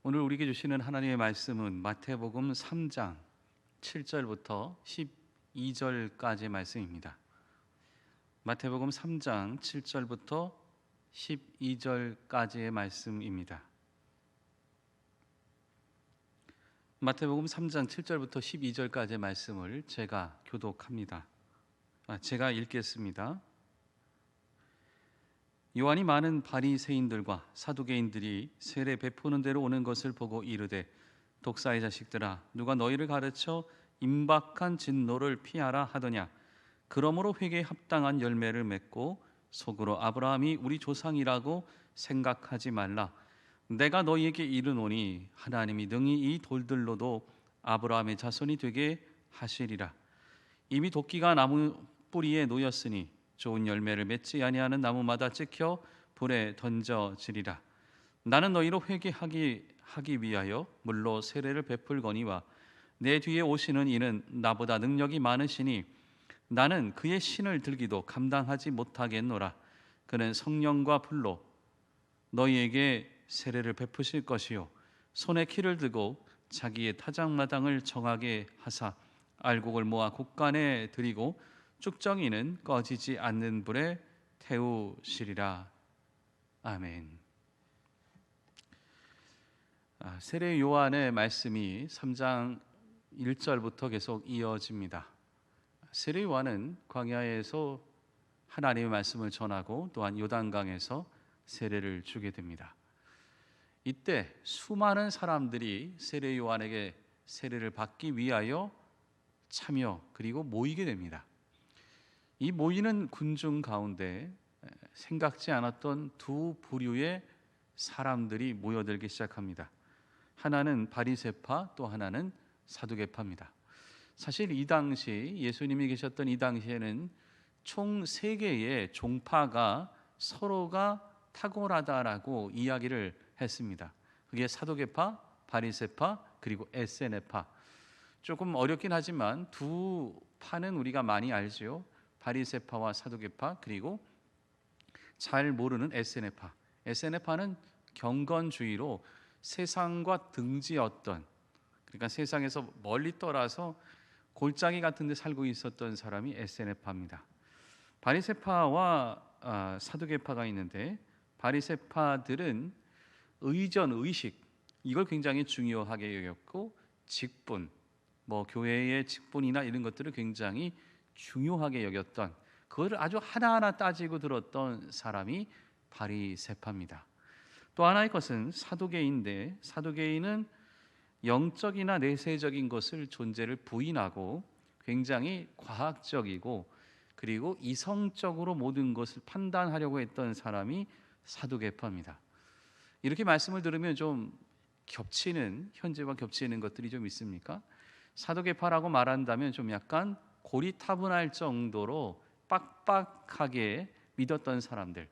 오늘 우리에게 주시는 하나님의 말씀은 마태복음 3장 7절부터 12절까지의 말씀입니다. 마태복음 3장 7절부터 12절까지의 말씀입니다. 마태복음 3장 7절부터 12절까지의 말씀을 제가 교독합니다. 제가 읽겠습니다. 요한이 많은 바리새인들과 사두개인들이 세례 베푸는 대로 오는 것을 보고 이르되, 독사의 자식들아, 누가 너희를 가르쳐 임박한 진노를 피하라 하더냐? 그러므로 회개에 합당한 열매를 맺고 속으로 아브라함이 우리 조상이라고 생각하지 말라. 내가 너희에게 이르노니 하나님이 능히 이 돌들로도 아브라함의 자손이 되게 하시리라. 이미 도끼가 나무 뿌리에 놓였으니 좋은 열매를 맺지 아니하는 나무마다 찍혀 불에 던져지리라. 나는 너희로 회개하기 위하여 물로 세례를 베풀거니와 내 뒤에 오시는 이는 나보다 능력이 많으시니 나는 그의 신을 들기도 감당하지 못하겠노라. 그는 성령과 불로 너희에게 세례를 베푸실 것이요 손에 키를 들고 자기의 타작마당을 정하게 하사 알곡을 모아 곡간에 들이고 쭉정이는 꺼지지 않는 불에 태우시리라. 아멘. 세례 요한의 말씀이 3장 1절부터 계속 이어집니다. 세례 요한은 광야에서 하나님의 말씀을 전하고 또한 요단강에서 세례를 주게 됩니다. 이때 수많은 사람들이 세례 요한에게 세례를 받기 위하여 참여 그리고 모이게 됩니다. 이 모이는 군중 가운데 생각지 않았던 두 부류의 사람들이 모여들기 시작합니다. 하나는 바리새파, 또 하나는 사두개파입니다. 사실 이 당시 예수님이 계셨던 이 당시에는 총 3개의 종파가 서로가 탁월하다라고 이야기를 했습니다. 그게 사두개파, 바리새파, 그리고 에세네파. 조금 어렵긴 하지만 두 파는 우리가 많이 알죠. 바리새파와 사두개파, 그리고 잘 모르는 에세네파. 에세네파는 경건주의로 세상과 등지었던, 그러니까 세상에서 멀리 떠나서 골짜기 같은 데 살고 있었던 사람이 에세네파입니다. 바리새파와 사두개파가 있는데, 바리새파들은 의전, 의식, 이걸 굉장히 중요하게 여겼고, 직분, 교회의 직분이나 이런 것들을 굉장히 중요하게 여겼던, 그걸 아주 하나하나 따지고 들었던 사람이 바리새파입니다. 또 하나의 것은 사두개인데, 사두개인은 영적이나 내세적인 것을 존재를 부인하고 굉장히 과학적이고 그리고 이성적으로 모든 것을 판단하려고 했던 사람이 사두개파입니다. 이렇게 말씀을 들으면 좀 현재와 겹치는 것들이 좀 있습니까? 사두개파라고 말한다면 좀 약간 고리타분할 정도로 빡빡하게 믿었던 사람들,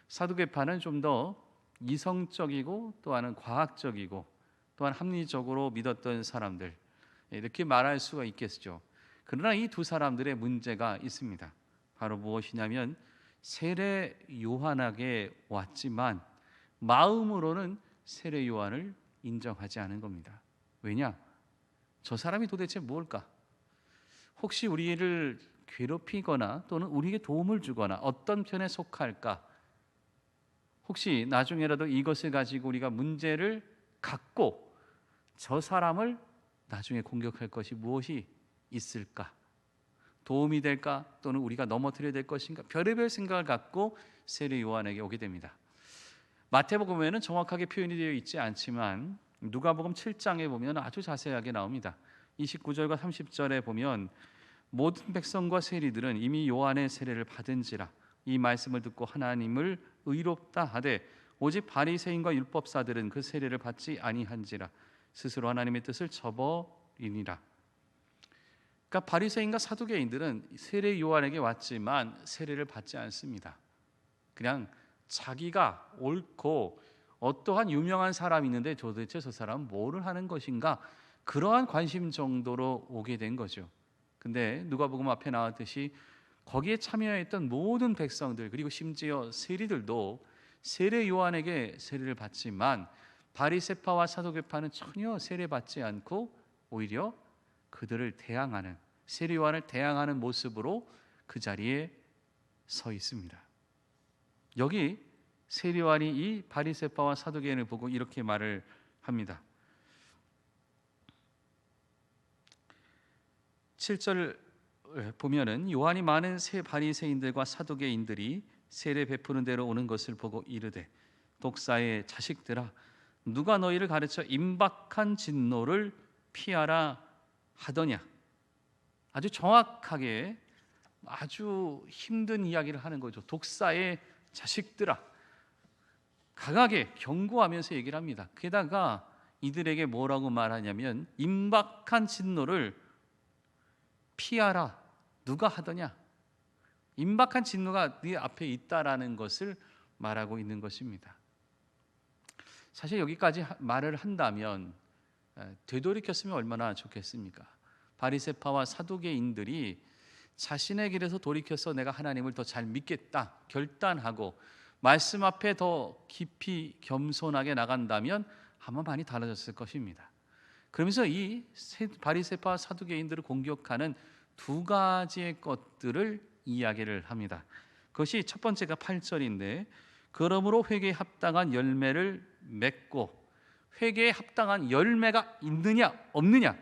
사두개파는 좀 더 이성적이고 또한 과학적이고 또한 합리적으로 믿었던 사람들, 이렇게 말할 수가 있겠죠. 그러나 이 두 사람들의 문제가 있습니다. 바로 무엇이냐면 세례 요한에게 왔지만 마음으로는 세례 요한을 인정하지 않은 겁니다. 왜냐? 저 사람이 도대체 뭘까? 혹시 우리를 괴롭히거나 또는 우리에게 도움을 주거나 어떤 편에 속할까? 혹시 나중에라도 이것을 가지고 우리가 문제를 갖고 저 사람을 나중에 공격할 것이 무엇이 있을까? 도움이 될까? 또는 우리가 넘어뜨려야 될 것인가? 별의별 생각을 갖고 세례 요한에게 오게 됩니다. 마태복음에는 정확하게 표현이 되어 있지 않지만 누가복음 7장에 보면 아주 자세하게 나옵니다. 29절과 30절에 보면 모든 백성과 세리들은 이미 요한의 세례를 받은지라 이 말씀을 듣고 하나님을 의롭다 하되 오직 바리새인과 율법사들은 그 세례를 받지 아니한지라 스스로 하나님의 뜻을 저버리니라. 그러니까 바리새인과 사두개인들은 세례 요한에게 왔지만 세례를 받지 않습니다. 그냥 자기가 옳고 어떠한 유명한 사람이 있는데 도대체 저 사람은 뭐를 하는 것인가, 그러한 관심 정도로 오게 된 거죠. 근데 누가복음 앞에 나왔듯이 거기에 참여했던 모든 백성들 그리고 심지어 세리들도 세례 요한에게 세례를 받지만 바리새파와 사두개파는 전혀 세례받지 않고 오히려 그들을 대항하는, 세례 요한을 대항하는 모습으로 그 자리에 서 있습니다. 여기 세례 요한이 이 바리새파와 사두개인을 보고 이렇게 말을 합니다. 7절 보면은 요한이 많은 새 바리새인들과 사두개인들이 세례 베푸는 대로 오는 것을 보고 이르되 독사의 자식들아 누가 너희를 가르쳐 임박한 진노를 피하라 하더냐. 아주 정확하게 아주 힘든 이야기를 하는 거죠. 독사의 자식들아, 강하게 경고하면서 얘기를 합니다. 게다가 이들에게 뭐라고 말하냐면 임박한 진노를 피하라. 누가 하더냐? 임박한 진노가 네 앞에 있다라는 것을 말하고 있는 것입니다. 사실 여기까지 말을 한다면 되돌이켰으면 얼마나 좋겠습니까? 바리새파와 사두개인들이 자신의 길에서 돌이켜서 내가 하나님을 더 잘 믿겠다 결단하고 말씀 앞에 더 깊이 겸손하게 나간다면 아마 많이 달라졌을 것입니다. 그러면서 이 바리새파 사두개인들을 공격하는 두 가지의 것들을 이야기를 합니다. 그것이 첫 번째가 8절인데 그러므로 회개에 합당한 열매를 맺고, 회개에 합당한 열매가 있느냐 없느냐,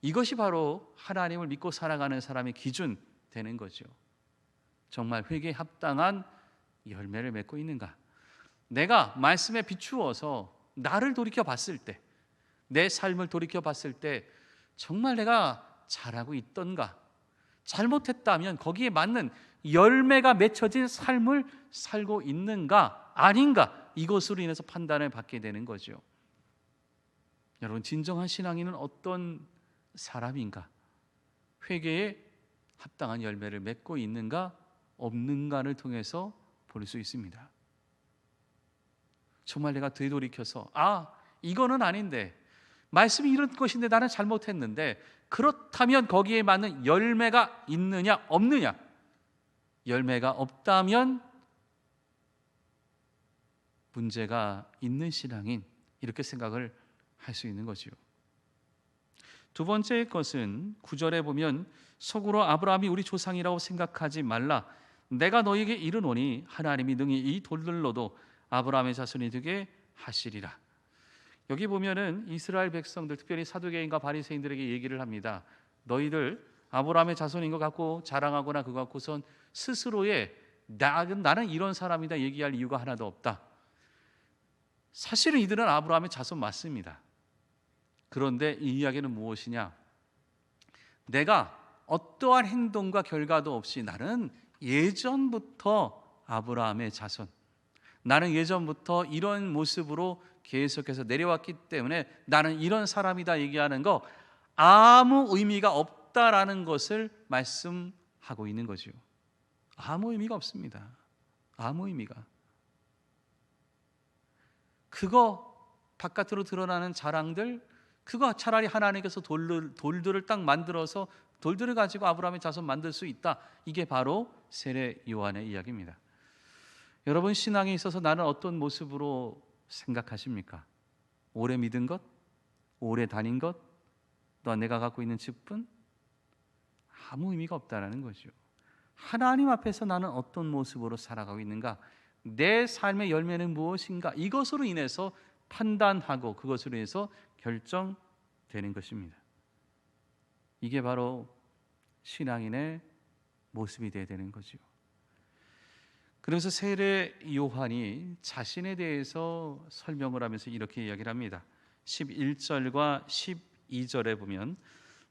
이것이 바로 하나님을 믿고 살아가는 사람의 기준 되는 거죠. 정말 회개에 합당한 열매를 맺고 있는가? 내가 말씀에 비추어서 나를 돌이켜 봤을 때, 내 삶을 돌이켜 봤을 때 정말 내가 잘하고 있던가? 잘못했다면 거기에 맞는 열매가 맺혀진 삶을 살고 있는가 아닌가, 이것으로 인해서 판단을 받게 되는 거죠. 여러분, 진정한 신앙인은 어떤 사람인가? 회개에 합당한 열매를 맺고 있는가 없는가를 통해서 볼 수 있습니다. 정말 내가 되돌이켜서 이거는 아닌데, 말씀이 이런 것인데 나는 잘못했는데, 그렇다면 거기에 맞는 열매가 있느냐 없느냐, 열매가 없다면 문제가 있는 신앙인, 이렇게 생각을 할 수 있는 거지요. 두 번째 것은 9절에 보면 속으로 아브라함이 우리 조상이라고 생각하지 말라. 내가 너에게 이르노니 하나님이 능히 이 돌들로도 아브라함의 자손이 되게 하시리라. 여기 보면은 이스라엘 백성들, 특별히 사두개인과 바리새인들에게 얘기를 합니다. 너희들 아브라함의 자손인 것 같고 자랑하거나 그거 갖고선 스스로의 나는 이런 사람이다 얘기할 이유가 하나도 없다. 사실은 이들은 아브라함의 자손 맞습니다. 그런데 이 이야기는 무엇이냐? 내가 어떠한 행동과 결과도 없이 나는 예전부터 아브라함의 자손, 나는 예전부터 이런 모습으로 계속해서 내려왔기 때문에 나는 이런 사람이다 얘기하는 거 아무 의미가 없다라는 것을 말씀하고 있는 거죠. 아무 의미가 없습니다. 아무 의미가. 그거 바깥으로 드러나는 자랑들, 그거 차라리 하나님께서 돌들을 딱 만들어서 돌들을 가지고 아브라함의 자손 만들 수 있다. 이게 바로 세례 요한의 이야기입니다. 여러분, 신앙에 있어서 나는 어떤 모습으로 생각하십니까? 오래 믿은 것? 오래 다닌 것? 또한 내가 갖고 있는 직분? 아무 의미가 없다라는 거죠. 하나님 앞에서 나는 어떤 모습으로 살아가고 있는가? 내 삶의 열매는 무엇인가? 이것으로 인해서 판단하고 그것으로 인해서 결정되는 것입니다. 이게 바로 신앙인의 모습이 되어야 되는 거죠. 그래서 세례 요한이 자신에 대해서 설명을 하면서 이렇게 이야기를 합니다. 11절과 12절에 보면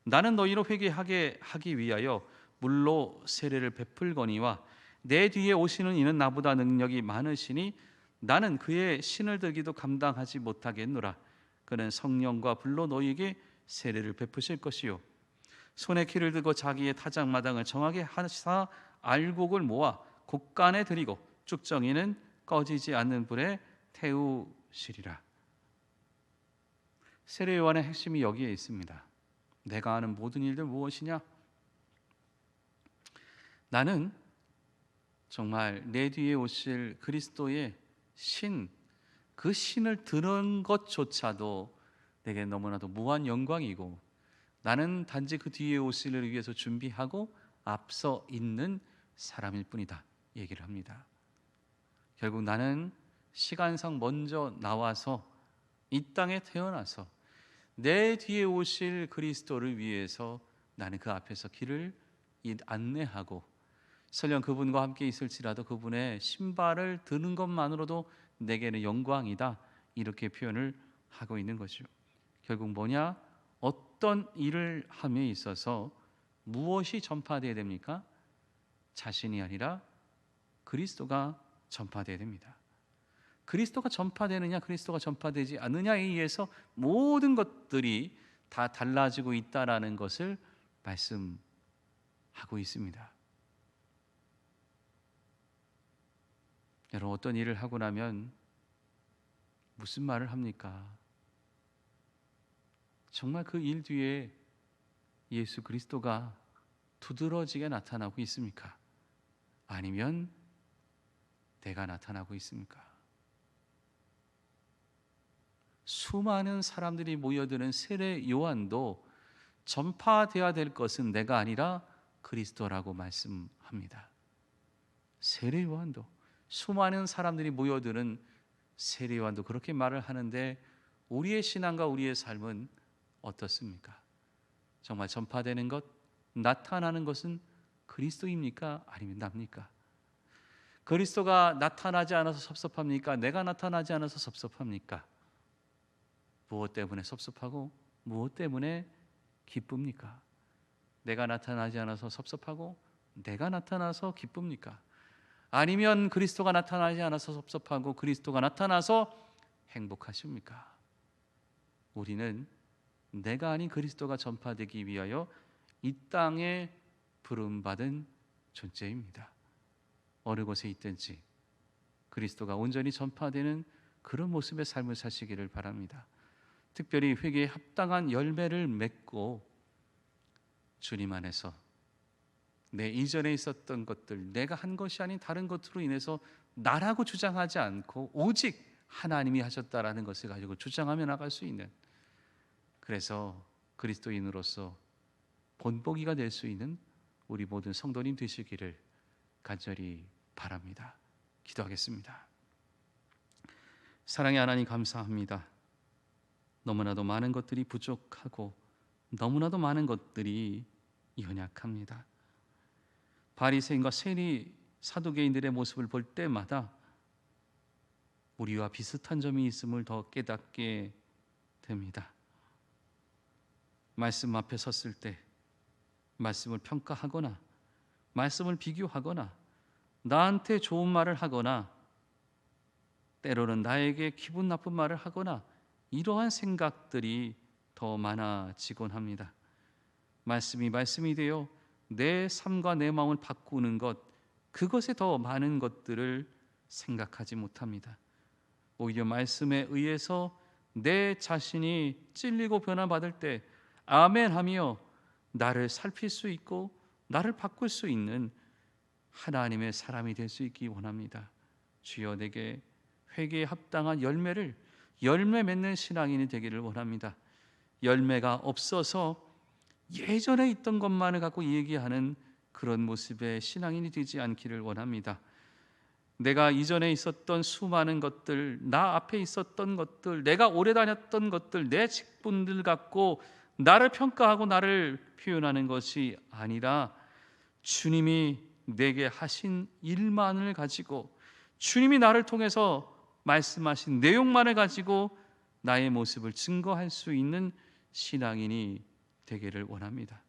나는 너희로 회개하게 하기 위하여 물로 세례를 베풀거니와 내 뒤에 오시는 이는 나보다 능력이 많으시니 나는 그의 신을 들기도 감당하지 못하겠노라. 그는 성령과 불로 너희에게 세례를 베푸실 것이요 손에 키를 들고 자기의 타작마당을 정하게 하사 알곡을 모아 곡간에 들이고 쭉정이는 꺼지지 않는 불에 태우시리라. 세례 요한의 핵심이 여기에 있습니다. 내가 하는 모든 일들 무엇이냐? 나는 정말 내 뒤에 오실 그리스도의 신, 그 신을 드는 것조차도 내게 너무나도 무한 영광이고, 나는 단지 그 뒤에 오실 일을 위해서 준비하고 앞서 있는 사람일 뿐이다 얘기를 합니다. 결국 나는 시간상 먼저 나와서 이 땅에 태어나서 내 뒤에 오실 그리스도를 위해서 나는 그 앞에서 길을 안내하고, 설령 그분과 함께 있을지라도 그분의 신발을 드는 것만으로도 내게는 영광이다, 이렇게 표현을 하고 있는 거죠. 결국 뭐냐? 어떤 일을 함에 있어서 무엇이 전파되어야 됩니까? 자신이 아니라 그리스도가 전파되어야 됩니다. 그리스도가 전파되느냐 그리스도가 전파되지 않느냐에 의해서 모든 것들이 다 달라지고 있다라는 것을 말씀하고 있습니다. 여러분, 어떤 일을 하고 나면 무슨 말을 합니까? 정말 그 일 뒤에 예수 그리스도가 두드러지게 나타나고 있습니까? 아니면 내가 나타나고 있습니까? 수많은 사람들이 모여드는 세례 요한도 전파되어야 될 것은 내가 아니라 그리스도라고 말씀합니다. 세례 요한도, 수많은 사람들이 모여드는 세례 요한도 그렇게 말을 하는데, 우리의 신앙과 우리의 삶은 어떻습니까? 정말 전파되는 것, 나타나는 것은 그리스도입니까? 아니면 납니까? 그리스도가 나타나지 않아서 섭섭합니까? 내가 나타나지 않아서 섭섭합니까? 무엇 때문에 섭섭하고 무엇 때문에 기쁩니까? 내가 나타나지 않아서 섭섭하고 내가 나타나서 기쁩니까? 아니면 그리스도가 나타나지 않아서 섭섭하고 그리스도가 나타나서 행복하십니까? 우리는 내가 아닌 그리스도가 전파되기 위하여 이 땅에 부름받은 존재입니다. 어느 곳에 있든지 그리스도가 온전히 전파되는 그런 모습의 삶을 사시기를 바랍니다. 특별히 회개에 합당한 열매를 맺고 주님 안에서 내 이전에 있었던 것들, 내가 한 것이 아닌 다른 것으로 인해서 나라고 주장하지 않고 오직 하나님이 하셨다라는 것을 가지고 주장하며 나갈 수 있는, 그래서 그리스도인으로서 본보기가 될 수 있는 우리 모든 성도님 되시기를 간절히 바랍니다. 기도하겠습니다. 사랑의 하나님, 감사합니다. 너무나도 많은 것들이 부족하고 너무나도 많은 것들이 연약합니다. 바리새인과 세리 사두개인들의 모습을 볼 때마다 우리와 비슷한 점이 있음을 더 깨닫게 됩니다. 말씀 앞에 섰을 때 말씀을 평가하거나 말씀을 비교하거나 나한테 좋은 말을 하거나 때로는 나에게 기분 나쁜 말을 하거나 이러한 생각들이 더 많아지곤 합니다. 말씀이 되어 내 삶과 내 마음을 바꾸는 것, 그것에 더 많은 것들을 생각하지 못합니다. 오히려 말씀에 의해서 내 자신이 찔리고 변화받을 때 아멘하며 나를 살필 수 있고 나를 바꿀 수 있는 하나님의 사람이 될 수 있기 원합니다. 주여, 내게 회개에 합당한 열매 맺는 신앙인이 되기를 원합니다. 열매가 없어서 예전에 있던 것만을 갖고 얘기하는 그런 모습의 신앙인이 되지 않기를 원합니다. 내가 이전에 있었던 수많은 것들, 나 앞에 있었던 것들, 내가 오래 다녔던 것들, 내 직분들 갖고 나를 평가하고 나를 표현하는 것이 아니라 주님이 내게 하신 일만을 가지고, 주님이 나를 통해서 말씀하신 내용만을 가지고 나의 모습을 증거할 수 있는 신앙인이 되기를 원합니다.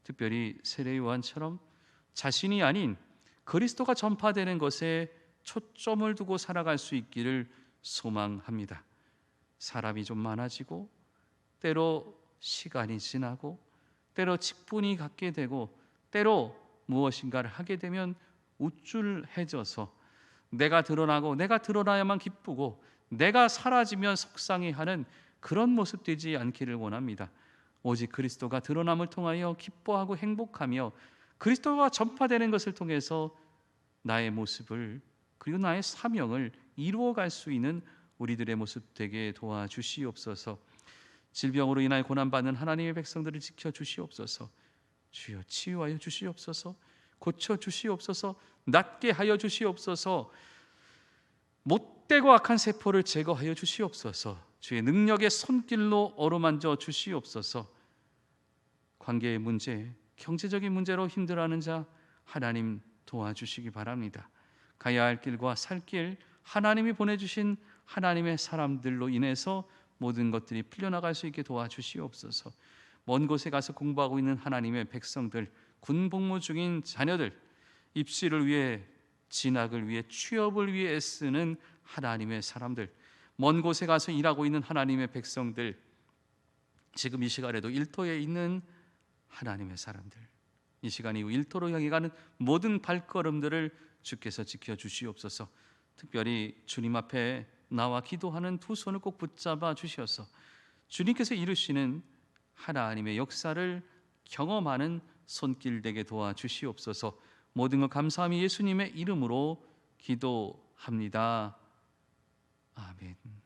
특별히 세례 요한처럼 자신이 아닌 그리스도가 전파되는 것에 초점을 두고 살아갈 수 있기를 소망합니다. 사람이 좀 많아지고 때로 시간이 지나고 때로 직분이 갖게 되고 때로 무엇인가를 하게 되면 우쭐해져서 내가 드러나고 내가 드러나야만 기쁘고 내가 사라지면 속상해하는 그런 모습 되지 않기를 원합니다. 오직 그리스도가 드러남을 통하여 기뻐하고 행복하며 그리스도가 전파되는 것을 통해서 나의 모습을, 그리고 나의 사명을 이루어갈 수 있는 우리들의 모습 되게 도와주시옵소서. 질병으로 인하여 고난받는 하나님의 백성들을 지켜주시옵소서. 주여 치유하여 주시옵소서. 고쳐주시옵소서. 낫게 하여 주시옵소서. 못되고 악한 세포를 제거하여 주시옵소서. 주의 능력의 손길로 어루만져 주시옵소서. 관계의 문제, 경제적인 문제로 힘들어하는 자 하나님 도와주시기 바랍니다. 가야 할 길과 살 길 하나님이 보내주신 하나님의 사람들로 인해서 모든 것들이 풀려나갈 수 있게 도와주시옵소서. 먼 곳에 가서 공부하고 있는 하나님의 백성들, 군복무 중인 자녀들, 입시를 위해, 진학을 위해, 취업을 위해 애쓰는 하나님의 사람들, 먼 곳에 가서 일하고 있는 하나님의 백성들, 지금 이 시간에도 일터에 있는 하나님의 사람들, 이 시간 이후 일터로 향해 가는 모든 발걸음들을 주께서 지켜주시옵소서. 특별히 주님 앞에 나와 기도하는 두 손을 꼭 붙잡아 주셔서 주님께서 이루시는 하나님의 역사를 경험하는 손길 되게 도와주시옵소서. 모든 것 감사함이 예수님의 이름으로 기도합니다. 아멘.